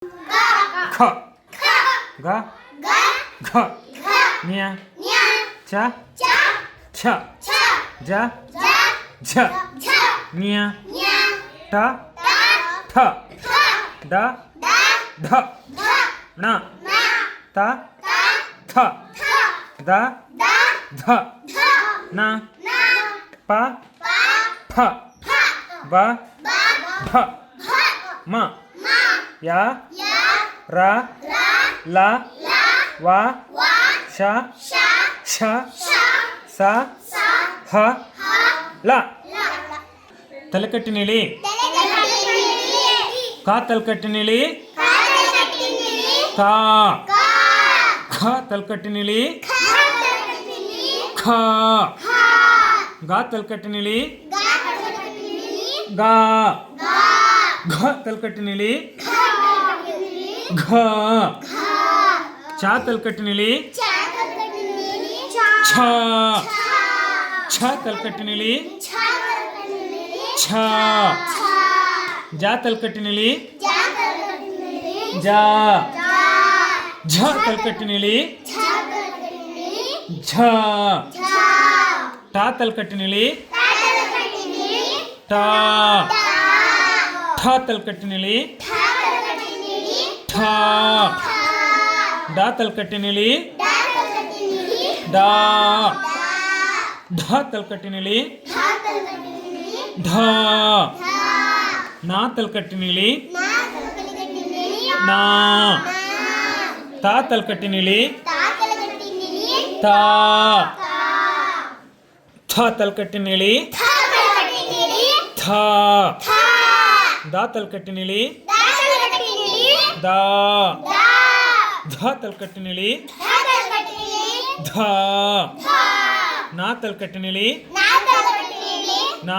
ಖ ಗ ಘ ನ್ಯ ಚ ಛ ಜ ಝ ನ್ಯ ಟ ಠ ಡ ಧ ಣ ತ ಥ ದ ಧ ನ ಪ ಫ ಬ ಭ ಮ ಯ ರ ಲ ವ ಶ ಶ ಸ ಹ ಲ ತಲೆಕಟ್ಟಿನಿಳಿ ಕಾ ತಲೆಕಟ್ಟಿನಿಳಿ ಕಾ ಖ ತಲೆಕಟ್ಟಿನಿಳಿ ಖ ಗ ತಲೆಕಟ್ಟಿನಿಳಿ ಗ ಘ ತಲೆಕಟ್ಟಿನಿಳಿ ಘ ಚ ತಲೆಕಟ್ಟಿನಿಳಿ ಛ ಛ ತಲೆಕಟ್ಟಿನಿಳಿ ಛ ಜ ತಲೆಕಟ್ಟಿನಿಳಿ ಜ ಝ ತಲೆಕಟ್ಟಿನಿಳಿ ಝ ಟ ತಲೆಕಟ್ಟಿನಿಳಿ ಟ ಠ ತಲೆಕಟ್ಟಿನಿಳಿ ಠ ಡ ತಲೆಕಟ್ಟಿನಿಳಿ ಡ ಢ ತಲೆಕಟ್ಟಿನಿಳಿ ಢ ನ ತಲೆಕಟ್ಟಿನಿಳಿ ನ ತ ತಲೆಕಟ್ಟಿನಿಳಿ ತ ಥ ತಲೆಕಟ್ಟಿನಿಳಿ ಥ ದ ತಲೆಕಟ್ಟಿನಿಳಿ ದ ಧ ತಲೆಕಟ್ಟಿನಿಳಿ ಧ ನ ತಲೆಕಟ್ಟಿನಿಳಿ ನ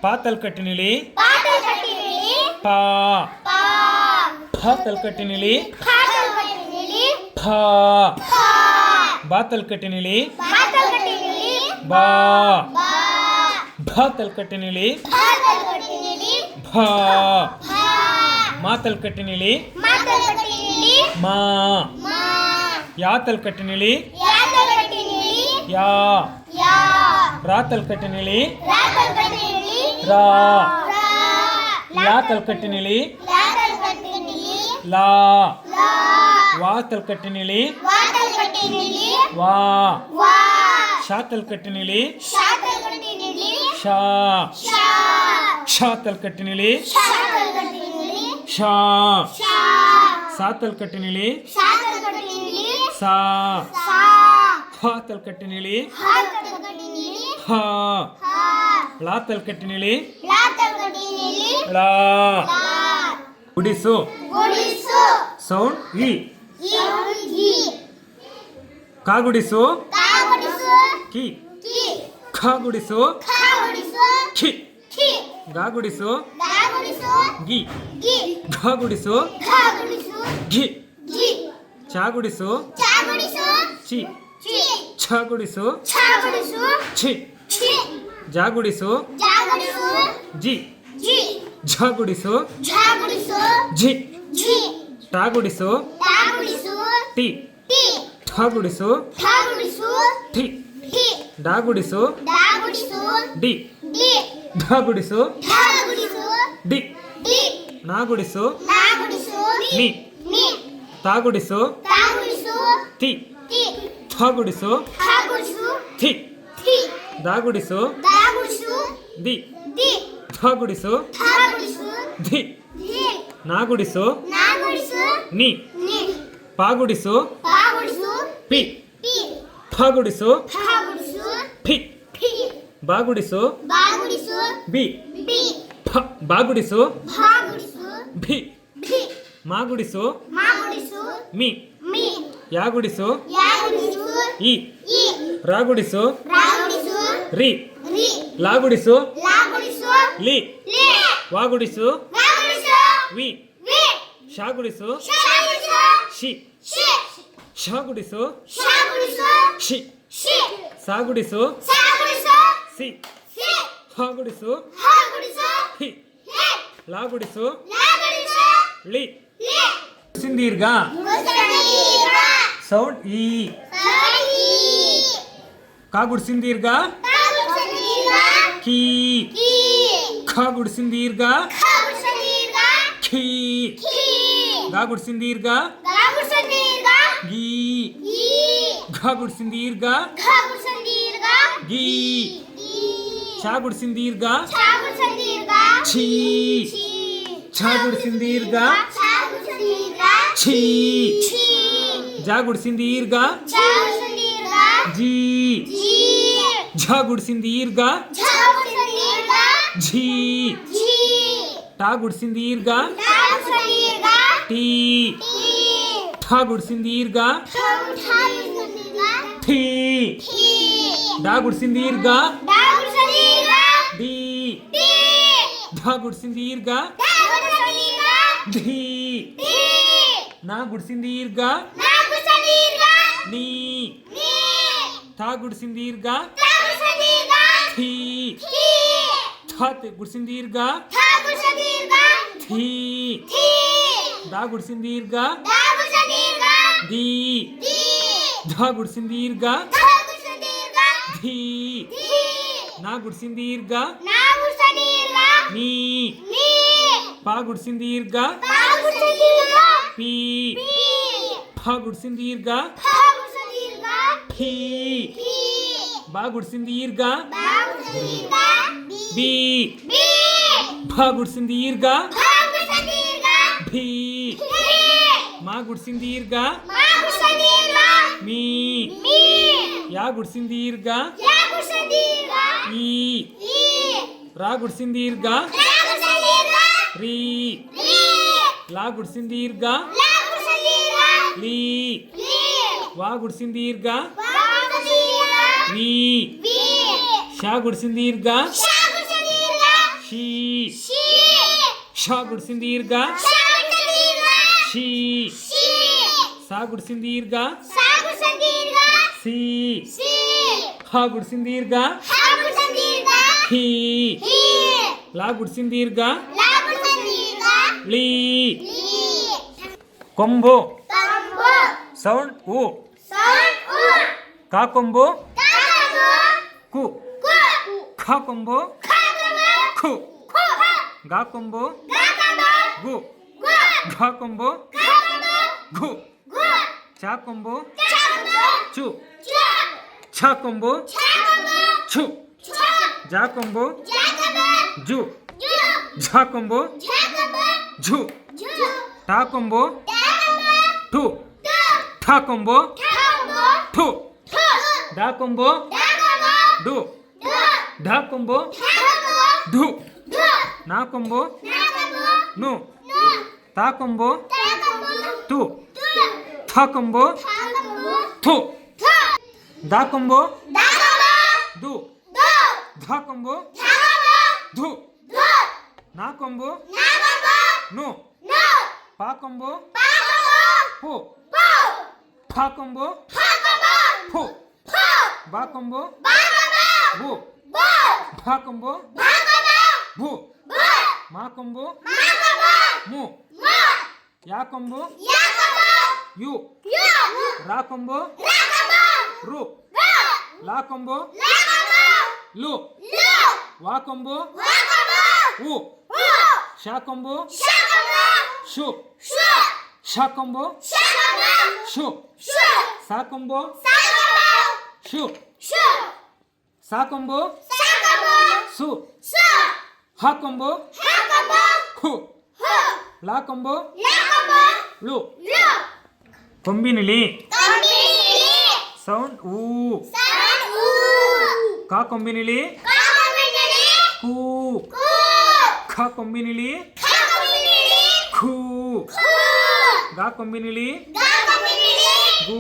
ಪ ತಲೆಕಟ್ಟಿನಿಳಿ ಪ ಫ ತಲೆಕಟ್ಟಿನಿಳಿ ಫ ಬ ತಲೆಕಟ್ಟಿನಿಳಿ ಬ ಭ ತಲೆಕಟ್ಟಿನಿಳಿ ಭ ಮ ತಲೆಕಟ್ಟಿನಿಳಿ ಮ ಯಾ ತಲೆಕಟ್ಟಿನಿಳಿ ಯಾ ರಾ ತಲೆಕಟ್ಟಿನಿಳಿ ರಾ ಯಾ ತಲೆಕಟ್ಟಿನಿಳಿ ಲಾ ವಾ ತಲೆಕಟ್ಟಿನಿಳಿ ವಾ ಶಾ ತಲೆಕಟ್ಟಿನಿಳಿ ಶಾ ಕ್ಷ ತಲೆಕಟ್ಟಿನಿಳಿ ಶಾ ಸಾ ತಲೆಕಟ್ಟಿನಿಳಿ ಸಾ ಹ ತಲೆಕಟ್ಟಿನಿಳಿ ಹ ಲಾ ತಲೆಕಟ್ಟಿನಿಳಿ ಲಾ ಗುಡಿಸು ಸೌಂಡ್ ಇ ಕಾ ಗುಡಿಸು ಕಿ ಖ ಗುಡಿಸು ಖಿ ಗಾ ಗುಡಿಸು ಗಿ ಘ ಗುಡಿಸು ಘಿ ಚ ಗುಡಿಸು ಚಿ ಛ ಗುಡಿಸು ಛಿ ಜ ಗುಡಿಸು ಜಿ ಝ ಗುಡಿಸು ಝಿ ಟ ಗುಡಿಸು ಟಿ ಠ ಗುಡಿಸು ಠಿ ಡ ಗುಡಿಸು ಡಿ ಢ ಗುಡಿಸು ಡಿ ನಾ ಗುಡಿಸು ನಿ ತಾ ಗುಡಿಸು ತಿ ಥ ಗುಡಿಸು ಥಿ ದ ಗುಡಿಸು ದಿ ಧ ಗುಡಿಸು ಧಿ ನಾ ಗುಡಿಸು ನಿ ಪಾ ಗುಡಿಸು ಪಿ ಫ ಗುಡಿಸು ಫಿ ಬಾ ಗುಡಿಸು ಬಿ ಫ ಬಾ ಗುಡಿಸು ಭಿ ಮಾ ಗುಡಿಸು ಮಿ ಯಾ ಗುಡಿಸು ಇ ರಾ ಗುಡಿಸು ರಿ ಲಾ ಗುಡಿಸು ಲಿ ವಾ ಗುಡಿಸು ವಿ ಶಾ ಗುಡಿಸು ಶಿ ಶ ಗುಡಿಸು ಶಿ ಸಾ ಗುಡಿಸು ಸಿ ಹ ಗುಡಿಸು ಹಿ ಲಾ ಗುಡಿಸು ಳಿ ಗುಡಿಸಿನ ಸೌಂಡ್ ಈ ಕಾ ಗುಡಿಸಿನ ದೀರ್ಘ ಕೀ ಖ ಗುಡಿಸಿನ ದೀರ್ಘ ಖೀ ಗಾ ಗುಡಿಸಿನ ದೀರ್ಘ ಗೀ ಘ ಗುಡಿಸಿನ ದೀರ್ಘ ಗೀ ಚಾ ಗುಡಿಸಿನ ದೀರ್ಘ ಛೀ ಛ ಗುಡಿಸಿನ ದೀರ್ಘ ಛೀ ಜಾ ಗುಡಿಸಿನ ದೀರ್ಘ ಜೀ ಝ ಗುಡಿಸಿನ ದೀರ್ಘ ಝೀ ಟಾ ಗುಡಿಸಿನ ದೀರ್ಘ ಟೀ ಠ ಗುಡಿಸಿನ ದೀರ್ಘ ಠೀ ಡಾ ಗುಡಿಸಿನ ದೀರ್ಘ ಡಿ ಢ ಗುಡಿಸಿನ ದೀರ್ಘ ಧೀ ನಾ ಗುಡಿಸಿನ ದೀರ್ಘ ನೀ ಥಾ ಗುಡಿಸಿನ ದೀರ್ಘ ಥೀ ಥ ಗುಡಿಸಿನ ದೀರ್ಘ ಥೀ ದಾ ಗುಡಿಸಿನ ದೀರ್ಘ ದಿ ಧ ಗುಡಿಸಿನ ದೀರ್ಘ ಧೀ ನಾ ಗುಡಿಸಿನ ದೀರ್ಘ ನೀ ಪಾ ಗುಡಿಸಿನ ದೀರ್ಘ ಪಿ ಫ ಗುಡಿಸಿನ ದೀರ್ಘ ಫೀ ಬಾ ಗುಡಿಸಿನ ದೀರ್ಘ ಬಿ ಭ ಗುಡಿಸಿನ ದೀರ್ಘ ಭೀ ಮಾ ಗುಡಿಸಿನ ದೀರ್ಘ ಮೀ ಯಾ ಗುಡಿಸಿನ ದೀರ್ಘ ಈ ರಾ ಗುಡಿಸಿನ ದೀರ್ಘ ರೀ ಲಾ ಗುಡಿಸಿನ ದೀರ್ಘ ಲೀ ವಾ ಗುಡಿಸಿನ ದೀರ್ಘ ವಿ ಶಾ ಗುಡಿಸಿನ ದೀರ್ಘ ಶೀ ಶ ಗುಡಿಸಿನ ದೀರ್ಘ ಶೀ ಸಾ ಗುಡಿಸಿನ ದೀರ್ಘ ಸಿ ಹ ಗುಡಿಸಿನ ದೀರ್ಘ ಹೀ ಲಾ ಗುಡಿಸಿನ ದೀರ್ಘ ಲೀ ಕೊಂಬು ಸೌಂಡ್ ಉ ಕಾ ಕೊಂಬು ಕು ಖ ಕೊಂಬು ಖು ಗಾ ಕೊಂಬು ಗು ಘ ಕೊಂಬು ಘು ಚಾ ಕೊಂಬು ಚು ಛ ಕೊಂಬು ಛು ಜಾ ಕೊಂಬು ಜು ಝ ಕೊಂಬು ಝು ಟಾ ಕೊಂಬು ಟು ಠ ಕೊಂಬು ಠು ಡಾ ಕೊಂಬು ಡು ಢ ಕೊಂಬು ಢು ನಾ ಕೊಂಬು ನು ತಾ ಕೊಂಬು ತು ಥ ಕೊಂಬು ಥು ದಾ ಕೊಂಬು ದು ಧ ಕೊಂಬು ಧು ನಾ ಕೊಂಬು ನು ಪಾ ಕೊಂಬು ಪು ಫ ಕೊಂಬು ಫು ಬಾ ಕೊಂಬು ಬು ಭ ಕೊಂಬು ಭು ಮಾ ಕೊಂಬು ಮು ಯಾ ಕೊಂಬು ಯು ರಾ ಕೊಂಬು ರು ಲಾ ಕೊಂಬು ಲು ವಾ ಕೊಂಬು ಉ ಶಾ ಕೊಂಬು ಶು ಶ ಕೊಂಬು ಶು ಸಾ ಕೊಂಬು ಶು ಸಾ ಕೊಂಬು ಸು ಹ ಕೊಂಬು ಖು ಲಾ ಕೊಂಬು ಲು ಕೊಂಬಿನಿಲಿ ಸೌಂಡ್ ಊ ಕಾ ಕೊಂಬಿನಿಲಿ ಕು ಖ ಕೊಂಬಿನಿಲಿ ಖೂ ಗಾ ಕೊಂಬಿನಿಲಿ ಗು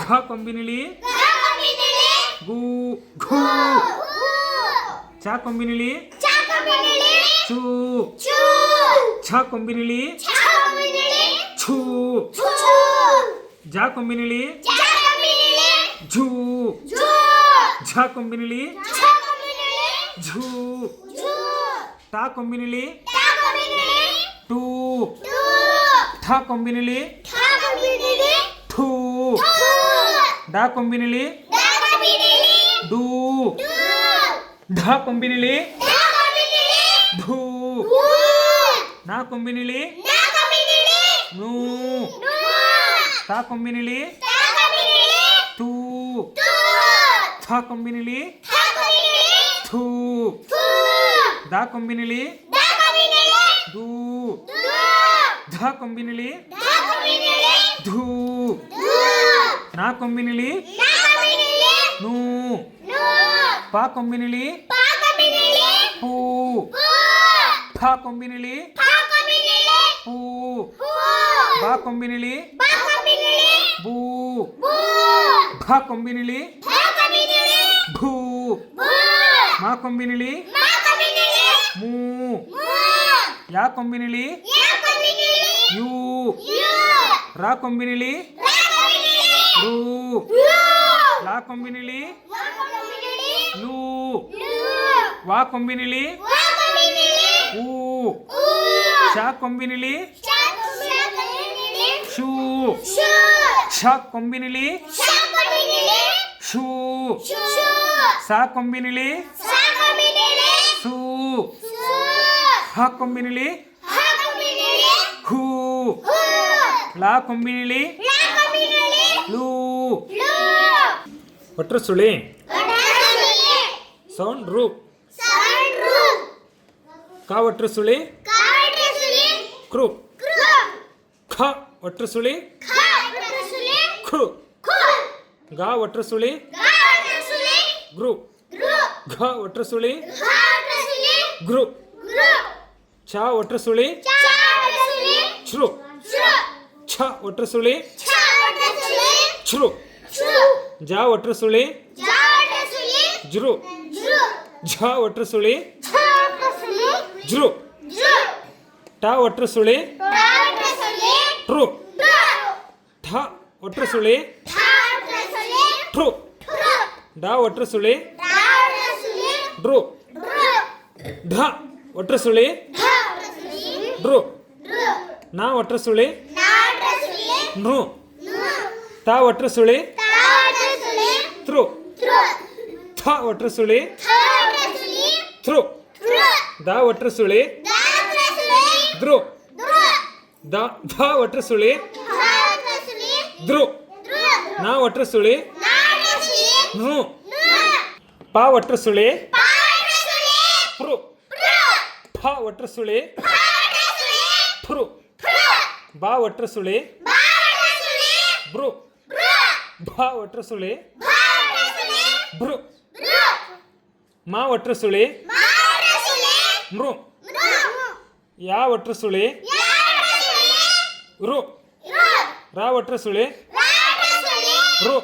ಘ ಕೊಂಬಿನಿಲಿ ಗು ಘೂ ಚಾ ಕೊಂಬಿನಿಲಿ ಚೂ ಛ ಕೊಂಬಿನಿಲಿ ಛೂ ಜಾ ಕೊಂಬಿನಿಲಿ ಝೂ ಝ ಕೊಂಬಿನಿಲಿ ಝೂ ಟಾ ಕೊಂಬಿನಿಲಿ ಟೂ ಠ ಕೊಂಬಿನಿಲಿ ಠೂ ಡ ಕೊಂಬಿನಿಲಿ ಡೂ ಢ ಕೊಂಬಿನಿಲಿ ಢೂ ನ ಕೊಂಬಿನಿಲಿ ನೂ ತ ಕೊಂಬಿನಿಲಿ ತೂ ಥ ಕೊಂಬಿನಿಲಿ ಥೂ ದ ಕೊಂಬಿನಿಲಿ ದೂ ಧ ಕೊಂಬಿನಿಲಿ ಧೂ ನ ಕೊಂಬಿನಿಲಿ ನೂ ಪ ಕೊಂಬಿನಿಲಿ ಪೂ ಫ ಕೊಂಬಿನಿಲಿ ಪೂ ಬ ಕೊಂಬಿನಿಲಿ ಬೂ ಭ ಕೊಂಬಿನಿಲಿ ಭೂ ಮ ಕೊಂಬಿನಿಲಿ ಮೂ ಯಾ ಕೊಂಬಿನಿಲಿ ಯೂ ರ ಕೊಂಬಿನಿಲಿ ರೂ ಲಾ ಕೊಂಬಿನಿಲಿ ಲೂ ವಾ ಕೊಂಬಿನಿಲಿ ಊ ಶಾ ಕೊಂಬಿನಿಲಿ ಶೂ ಶ ಕೊಂಬಿನಿಲಿ ಶೂ ಸಾ ಕೊಂಬಿನಿಲಿ ಸೂ ಹ ಕೊಂಬಿನಿಲಿ ಹೂ ಲಾ ಕೊಂಬಿನಿಲಿ ಲೂ ಒಟ್ರು ಸುಳಿ ಸೌಂಡ್ ರೂ ಕ ಒಟ್ರು ಸುಳಿ ಕ್ರೂ ಖ ಒಟ್ರು ಸುಳಿ ಖೃ ಗ ಒಟ್ರು ಸುಳಿ ಗೃ ಘ ಒಟ್ರು ಸುಳಿ ಗೃ ಚ ಒಟ್ರು ಸುಳಿ ಶ್ರು ಛ ಒಟ್ರು ಸುಳಿ ಛೃ ಜ ಒಟ್ರು ಸುಳಿ ಜೃ ಝ ಒಟ್ರು ಸುಳಿ ಜೃ ಟ ಒಟ್ರು ಸುಳಿ ಟ್ರು ಠ ಒಟ್ರು ಸುಳಿ ಟ್ರು ಡ ಒಟ್ರು ಸುಳಿ ಡ್ರು ಢ ಒಟ್ರು ಸುಳಿ ಡ್ರು ನ ಒಟ್ರು ಸುಳಿ ನೃ ತ ಒಟ್ರು ಸುಳಿ ತೃ ಥ ಒಟ್ರು ಸುಳಿ ತೃ ದ ಒಟ್ರು ಸುಳಿ ಧ್ರು ಧ ಒಟ್ರು ಸುಳಿ ಧ್ರು ನ ಒಟ್ರು ಸುಳಿ ನೃ ಪ ಒಟ್ರು ಸುಳಿ ಪೃ ಫ ಒಟ್ರು ಸುಳಿ ಫೃ ಬ ಒಟ್ರು ಸುಳಿ ಬೃ ಭ ಒಟ್ರು ಸುಳಿ ಭೃ ಮ ಒಟ್ರು ಸುಳಿ ಮೃ ಯಾ ಒಟ್ರು ಸುಳಿ ರು ರ ಒಟ್ರು ಸುಳಿ ರು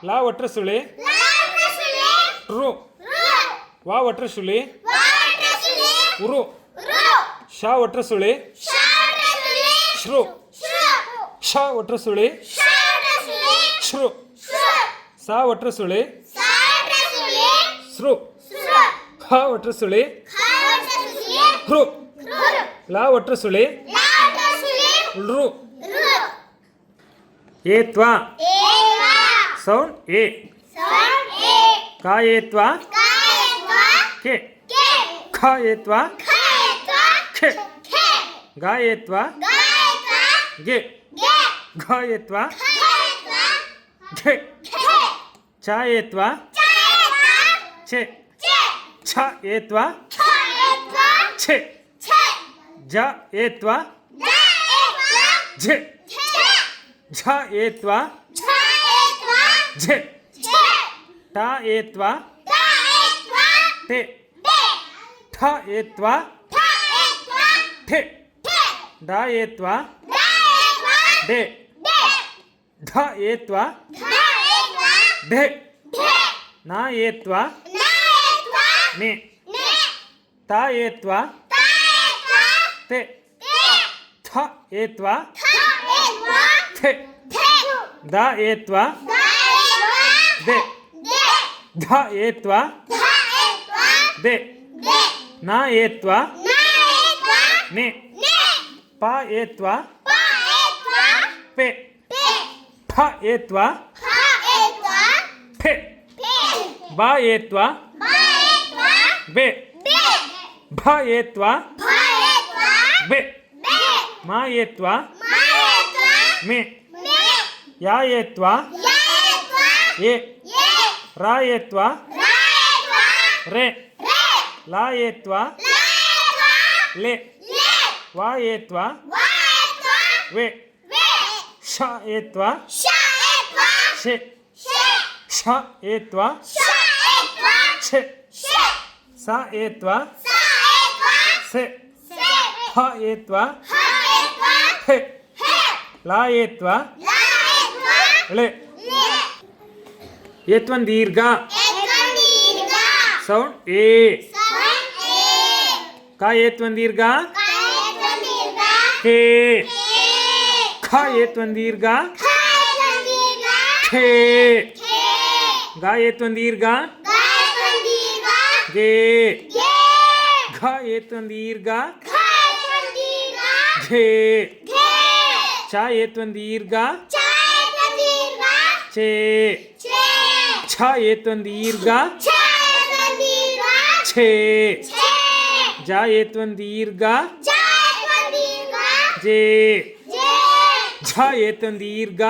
ಲಾ ಒಟ್ರು ಸುಳಿ ರು ವಾ ಒಟ್ರು ಸುಳಿ ಉರು ಶಾ ಒಟ್ರು ಸುಳಿ ಶ್ರು ಶ ಒಟ್ರು ಸುಳಿ ಶ್ರು ಸಾ ಒಟ್ರು ಸುಳಿ ಶ್ರು ಖ ಒಟ್ರು ಸುಳಿ ಹೃ ಲಾ ಒಟ್ರು ಸುಳಿ ಋ ಏತ್ವ ಸೌಂಡ್ ಎ ಕ ಏತ್ವ ಕೆ ಖ ಏತ್ವ ಖೆ ಗ ಏತ್ವ ಗೆ ಘ ಏತ್ವ ಘೆ ಚ ಏತ್ವ ಛೆ ಛ ಏತ್ವ ಛೆ ಜ ಏತ್ವ ಝೆ ಝ ಏತ್ವ ಝೆ ಟ ಏತ್ವ ಟೆ ಠ ಏತ್ವ ಠೆ ಡ ಏತ್ವ ಡೆ ಧ ಏತ್ವ ಢೆ ನ ಏತ್ವ ನೆ ತ ಏತ್ವ te th etva the da etva de dha etva de na etva ne ಪ ಏತ್ವ ಪೆ ಫ ಏತ್ವ ಫೆ ಬ ಏತ್ವ ಬೆ ಭ ಏತ್ವ ಬೆ ಮ ಏತ್ವ ಮೆ ಯಾ ಏತ್ವ ಎ ರಾ ಏತ್ವ ರೆ ಲಾ ಏತ್ವ ಲೆ ವಾ ಏತ್ವ ವೆ ಶ ಏತ್ವ ಶೆ ಶ ಏತ್ವ ಛೆ ಸ ಏತ್ವ ಸೆ ಹ ಏತ್ವ ಹೆ ಲಾ ಏತ್ವ ಳೆ ಏತ್ವನ್ ದೀರ್ಘ ಸೌಂಡ್ ಎ ಕ ಏತ್ವನ್ ದೀರ್ಘ ಹೇ ಖ ಏತ್ವನ್ ದೀರ್ಘ ಖೇ ಗ ಏತ್ವನ್ ದೀರ್ಘ ಗೆ ಘ ಏತ್ವನ್ ದೀರ್ಘ ಘೇ ಚ ಏತ್ವನ್ ದೀರ್ಘ ಚೇ ಛ ಏತ್ವನ್ ದೀರ್ಘ ಛೇ ಜ ಏತ್ವನ್ ದೀರ್ಘ ಜೇ ಝ ಏತ್ವನ್ ದೀರ್ಘ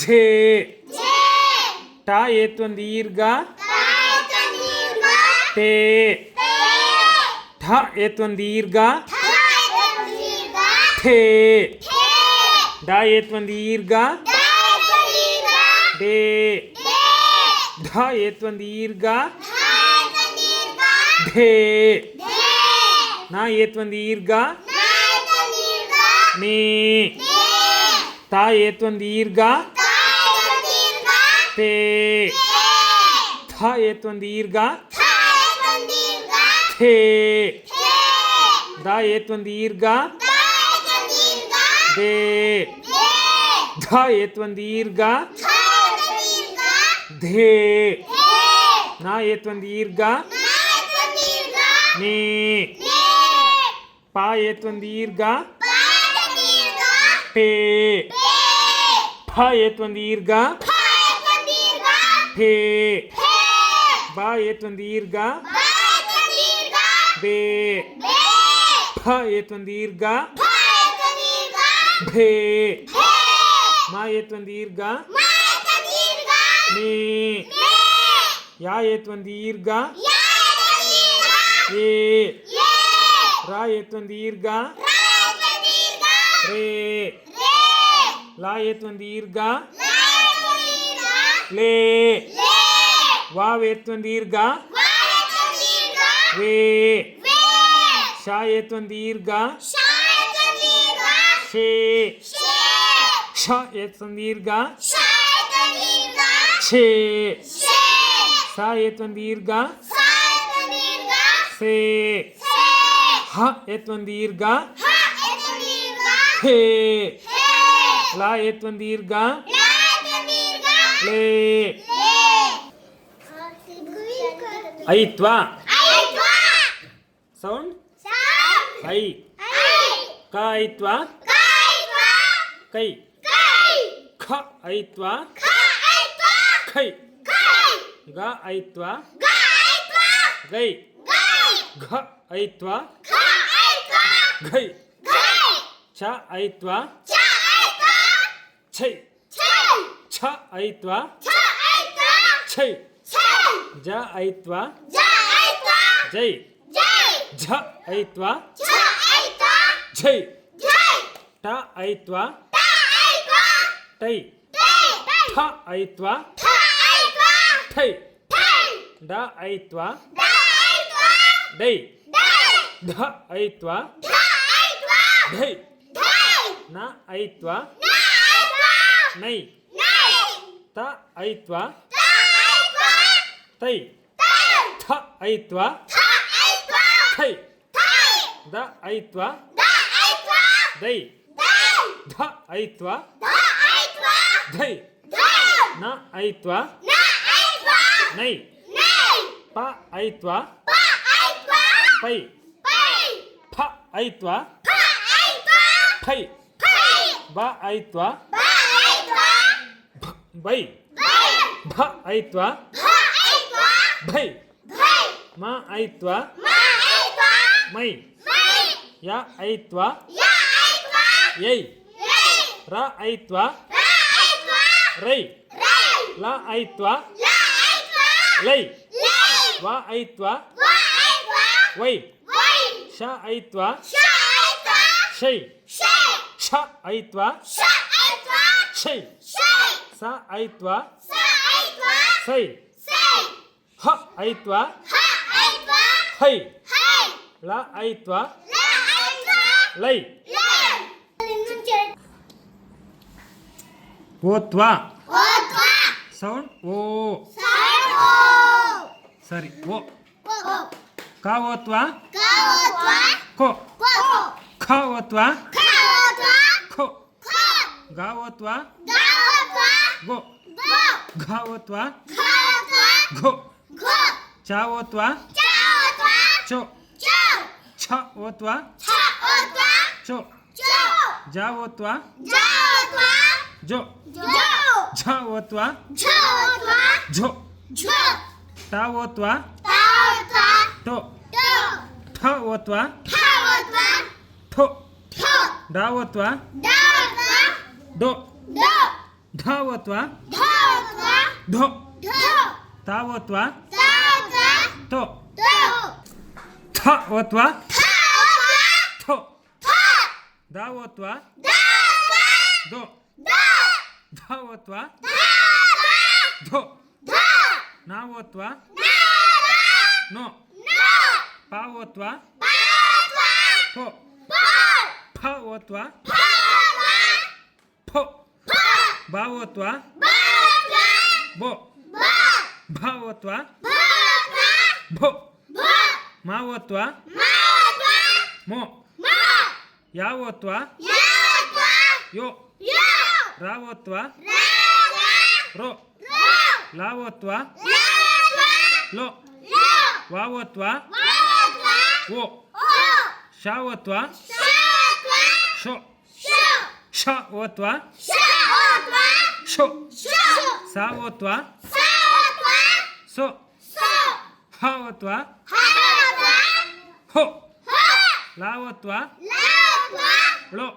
ಝೇ ಟ ಏತ್ವನ್ ದೀರ್ಘ ಟೇ ಠ ಏತ್ವನ್ ದೀರ್ಘ ಠೇ ಡ ಏತ್ವನ್ ದೀರ್ಘ ಡೇ ಧ ಏತ್ವನ್ ದೀರ್ಘ ಢೇ ನ ಏತ್ವನ್ ದೀರ್ಘ ನೇ ತಾ ಏತ್ವನ್ ದೀರ್ಘ ತೇ ಥ ಏತ್ವನ್ ದೀರ್ಘ ಥೇ ದ ಏತ್ವನ್ ದೀರ್ಘ ದೇ ಧ ಏತ್ವನ್ ದೀರ್ಘ ಧೇ ನ ಏತ್ವನ್ ದೀರ್ಘ ನೇ ಪ ಏತ್ವನ್ ದೀರ್ಘ ಪೇ ಫ ಏತ್ವನ್ ದೀರ್ಘ ಫೇ ಬ ಏತ್ವನ್ ದೀರ್ಘ ಬೇ ಫ ಏತ್ವನ್ ದೀರ್ಘ ಭೇ ಮ ಏತ್ವನ್ ದೀರ್ಘ ಮೇ ಯಾ ಏತ್ವನ್ ದೀರ್ಘ ಏ ರಾ ಏತ್ವನ್ ದೀರ್ಘ ರೇ ಲಾ ಏತ್ವನ್ ದೀರ್ಘ ಲೇ ವಾವ್ ಏತ್ವನ್ ದೀರ್ಘ ವೇ ಶ ಏತ್ವನ್ ದೀರ್ಘ ಶೇ ಶ ಏತ್ವನ್ ದೀರ್ಘ ಛೇ ಸ ಏತ್ವನ್ ದೀರ್ಘ ಸೇ ಹ ಏತ್ವನ್ ದೀರ್ಘ ಹೇ ಲಾ ಏತ್ವನ್ ದೀರ್ಘ ಲೇ ಐತ್ವ ಸೌಂಡ್ ಐ ಕ ಐತ್ವ ಕೈ ಖ ಐತ್ವ ಖೈ ಗ ಐತ್ವ ಗೈ ಘ ಐತ್ವ ಘೈ ಚ ಐತ್ವ ಛೈ ಛ ಐತ್ವ ಛೈ ಜ ಐತ್ವ ಜೈ ಝ ಐತ್ವ ಝೈ ಟ ಐತ್ವ ಟೈ ಠ ಐತ್ವ ಠೈ ಡ ಐತ್ವ ಡೈ ಧ ಐತ್ವ ಢೈ ನ ಐತ್ವ ನೈ ತ ಐತ್ವ ತೈ ಥ ಐತ್ವ ಥೈ ದ ಐತ್ವ ದೈ ಧ ಐತ್ವ ಧೈ ನ ಐತ್ವ ನೈ ಪ ಐತ್ವ ಪೈ ಫ ಐತ್ವ ಥೈ ಬ ಐತ್ವ ಬೈ ಭ ಐತ್ವ ಭೈ ಮ ಐತ್ವ ಮೈ ಯ ಐತ್ವ ಯೈ ರ ಐತ್ವ ರೈ ಲ ಐತ್ವ ಲೈ ವ ಐತ್ವ ವೈ ಶ ಐತ್ವ ಶೈ ಶ ಐತ್ವ ಶೈ ಸ ಐತ್ವ ಸೈ ಹ ಐತ್ವ ಹೈ ಲ ಐತ್ವ ಲೈ ಓತ್ವ ಸೌಂಡ್ ಓ ಸರಿ ಓ ಕ ಓತ್ವ ಕೋ ಖ ಓತ್ವ ಖೋ ಗ ಓತ್ವ ಗೋ ಘ ಓತ್ವ ಘೋ ಚ ಓತ್ವ ಚೋ ಛ ಓತ್ವ ಚೋ ಜ ಓತ್ವ ಜೋ ಝ ಓತ್ವ ಝೋ ಟ ಓತ್ವ ಟೋ ಠ ಓತ್ವ ಥೋ ಡ ಓತ್ವ ಡೋ ಢ ಓತ್ವ ಧೋ ತ ಓತ್ವ ತೋ ಥ ಓತ್ವ ಥೋ ದ ಓತ್ವ ದೋ ಧ ಓತ್ವ ಧೋ ನ ಓತ್ವ ನೋ ಪ ಓತ್ವ ಫೋ ಫ ಓತ್ವ ಫೋ ಬ ಓತ್ವ ಬೋ ಭ ಓತ್ವ ಭೋ ಮ ಓತ್ವ ಮೋ ಯ ಓತ್ವ ಯೋ ರ ಓತ್ವ ರೋ ಲ ಓತ್ವ ಲೋ ವ ಓತ್ವ ಓ ಶ ಓತ್ವ ಶೋ ಶ ಓತ್ವ ಶೋ ಸ ಓತ್ವ ಸೋ ಹ ಓತ್ವ ಹೋ ಲ ಓತ್ವ ಳೋ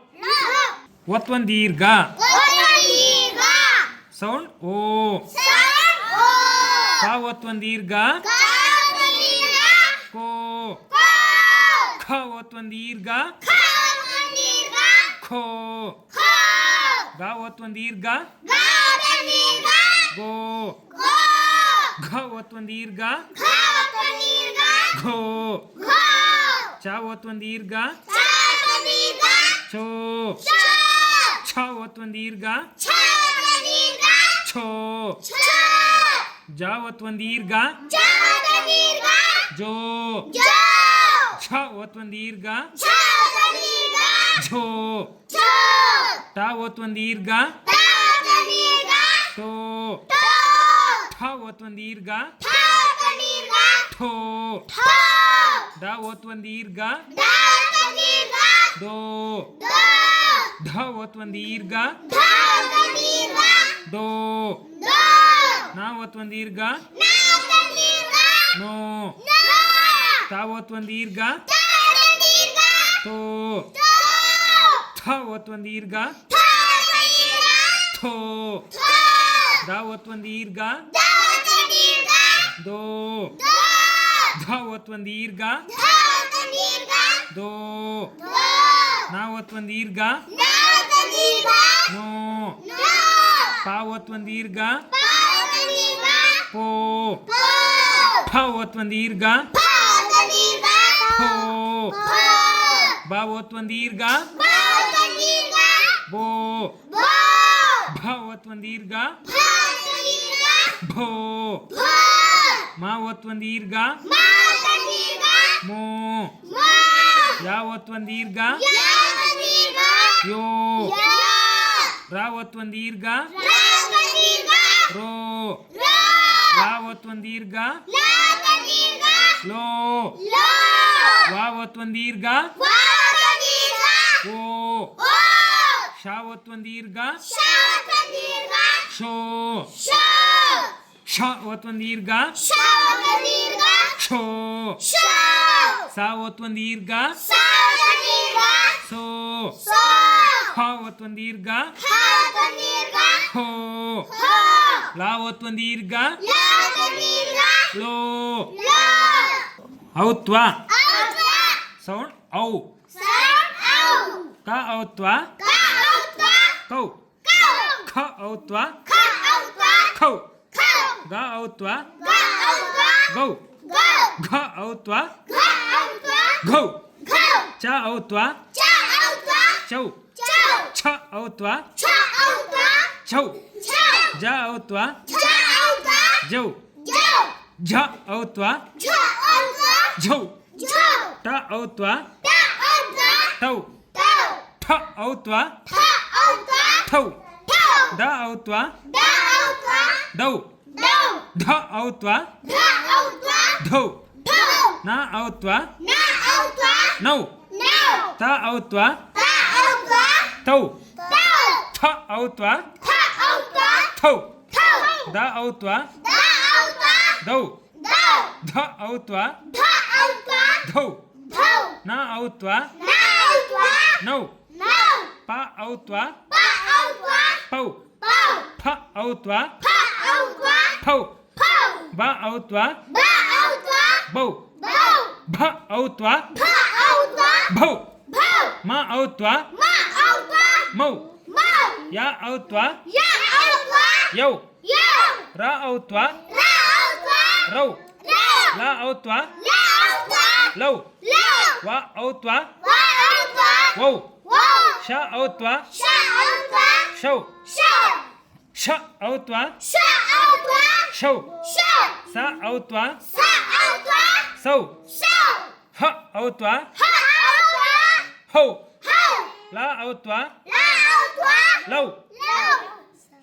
ಒತ್ತೊಂದು ದೀರ್ಘ ಸೌಂಡ್ ಓ ಕ ಒತ್ತೊಂದು ದೀರ್ಘ ಕೋ ಖ ಒತ್ತೊಂದು ದೀರ್ಘ ಖೋ ಗ ಒತ್ತೊಂದು ದೀರ್ಘ ಗೋ ಘ ಒತ್ತೊಂದು ದೀರ್ಘ ಘೋ ಚ ಒತ್ತೊಂದು ದೀರ್ಘ ಚೋ ಛ ಒತ್ತೊಂದು ದೀರ್ಘ ಛೋ ಜ ಒತ್ತೊಂದು ದೀರ್ಘ ಜೋ ಛ ಒತ್ತೊಂದು ದೀರ್ಘ ಝೋ ಟ ಒತ್ತೊಂದು ದೀರ್ಘ ಟೋ ಠ ಒತ್ತೊಂದು ದೀರ್ಘ ಠೋ ಡ ಒತ್ತೊಂದು ದೀರ್ಘ ದೋ ಧ ಒತ್ತೊಂದು ದೀರ್ಘ ದೋ ನ ಒತ್ತೊಂದು ದೀರ್ಘ ನೋ ತ ಒತ್ತೊಂದು ದೀರ್ಘ ತೋ ಥ ಒತ್ತೊಂದು ದೀರ್ಘ ಥೋ ದ ಒತ್ತೊಂದು ದೀರ್ಘ ದೋ ಧ ಒತ್ತೊಂದು ದೀರ್ಘ ದೋ ನ ಒತ್ತೊಂದು ದೀರ್ಘ ನೋ ಪ ಒತ್ತೊಂದು ದೀರ್ಘ ಪೋ ಫ ಒತ್ತೊಂದು ದೀರ್ಘ ಫೋ ಬ ಒತ್ತೊಂದು ದೀರ್ಘ ಬೋ ಭ ಒತ್ತೊಂದು ದೀರ್ಘ ಭೋ ಮ ಒತ್ತೊಂದು ದೀರ್ಘ ಮೋ ಯ ಒತ್ತೊಂದು ದೀರ್ಘ ಯೋ ರ ಒತ್ತೊಂದು ದೀರ್ಘ ರೋ ಲ ಒತ್ತೊಂದು ದೀರ್ಘ ಲೋ ವ ಒತ್ತೊಂದು ದೀರ್ಘ ಒತ್ತುವಂದು ದೀರ್ಘ ಶ ಒತ್ತುವಂದು ದೀರ್ಘ ಶೋ ಶೋ ಶ ಒತ್ತುವಂದು ದೀರ್ಘ ಶ ಒತ್ತುವಂದು ದೀರ್ಘ ಶೋ ಶೋ ಸ ಒತ್ತುವಂದು ದೀರ್ಘ ಸ ಒತ್ತುವಂದು ದೀರ್ಘ ಸೋ ಸೋ ಹ ಒತ್ತುವಂದು ದೀರ್ಘ ಹ ಒತ್ತುವಂದು ದೀರ್ಘ ಹೋ ಹೋ ಲಾ ಒತ್ತುವಂದು ದೀರ್ಘ ಲ ಒತ್ತುವಂದು ದೀರ್ಘ ಲೋ ಲೋ ಔತ್ವ ಔತ್ವ ಸೌಂಡ್ ಔ ಸೌಂಡ್ ಔ ಕ ಔತ್ವ ಕ ಔತ್ವ ಕೌ ಕೌ ಖ ಔತ್ವ ಖ ಔತ್ವ ಖೌ ಖೌ ಗ ಔತ್ವ ಗ ಔತ್ವ ಗೌ ಗೌ ಘ ಔತ್ವ ಘ ಔತ್ವ ಘೌ ಘೌ ಚ ಔತ್ವ ಚ ಔತ್ವ ಚೌ ಚೌ ಛ ಔತ್ವ ಛ ಔತ್ವ ಛೌ ಛೌ ಜ ಔತ್ವ ಛ ಔತ್ವ ಜೌ ಜೌ ಝ ಔತ್ವ ಝ ಔತ್ವ ಝೌ ಝೌ ಟ ಔತ್ವ ಟ ಔತ್ವ ಟೌ ಟೌ ಠ ಔತ್ವ ಠ ಔತ್ವ ಠೌ ಠೌ ದ ಔತ್ವ ಡ ಔತ್ವ ದೌ ದೌ ಧ ಔತ್ವ ಧ ಔತ್ವ ಧೌ ಧೌ ನ ಔತ್ವ ನ ಔತ್ವ ನೌ ನೌ ತ ಔತ್ವ ತ ಔತ್ವ ತೌ ತೌ ಥ ಔತ್ವ ಥ ಔತ್ವ ಥೌ ಥೌ ದ ಔತ್ವ ದ ಔತ್ವ ದೌ ದೌ ಧ ಔತ್ವ ಧ ಔತ್ವ ಧೌ ಧೌ ನ ಔತ್ವ ನ ಔತ್ವ ನೌ ನೌ ಪ ಔತ್ವ ಪ ಔತ್ವ ಪೌ ಪೌ ಫ ಔತ್ವ ಫ ಔತ್ವ ಫೌ ಫೌ ಬ ಔತ್ವ ಬ ಔತ್ವ ಬೌ ಬೌ ಭ ಔತ್ವ ಭ ಔತ್ವ ಭೌ ಭೌ ಮ ಔತ್ವ ಮ ಔತ್ವ ಮೌ ಮೌ ಯ ಔತ್ವ ಯ ಔತ್ವ ಯೌ ಯೌ ರ ಔತ್ವ ರ ಔತ್ವ ರೌ ರೌ ಲ ಔತ್ವ ಲ ಔತ್ವ ಲೌ ಲೌ ವ ಔತ್ವ ವ ಔತ್ವ ವೌ ವೌ ಶ ಔತ್ವ ಶ ಔತ್ವ ಶೌ ಶೌ ಶ ಔತ್ವ ಶ ಔತ್ವ ಶೌ ಶೌ ಸ ಔತ್ವ ಸ ಔತ್ವ ಸೌ ಶೌ ಹ ಔತ್ವ ಹ ಔತ್ವ ಹೌ ಹೌ ಲ ಔತ್ವ ಲ ಔತ್ವ ಲೌ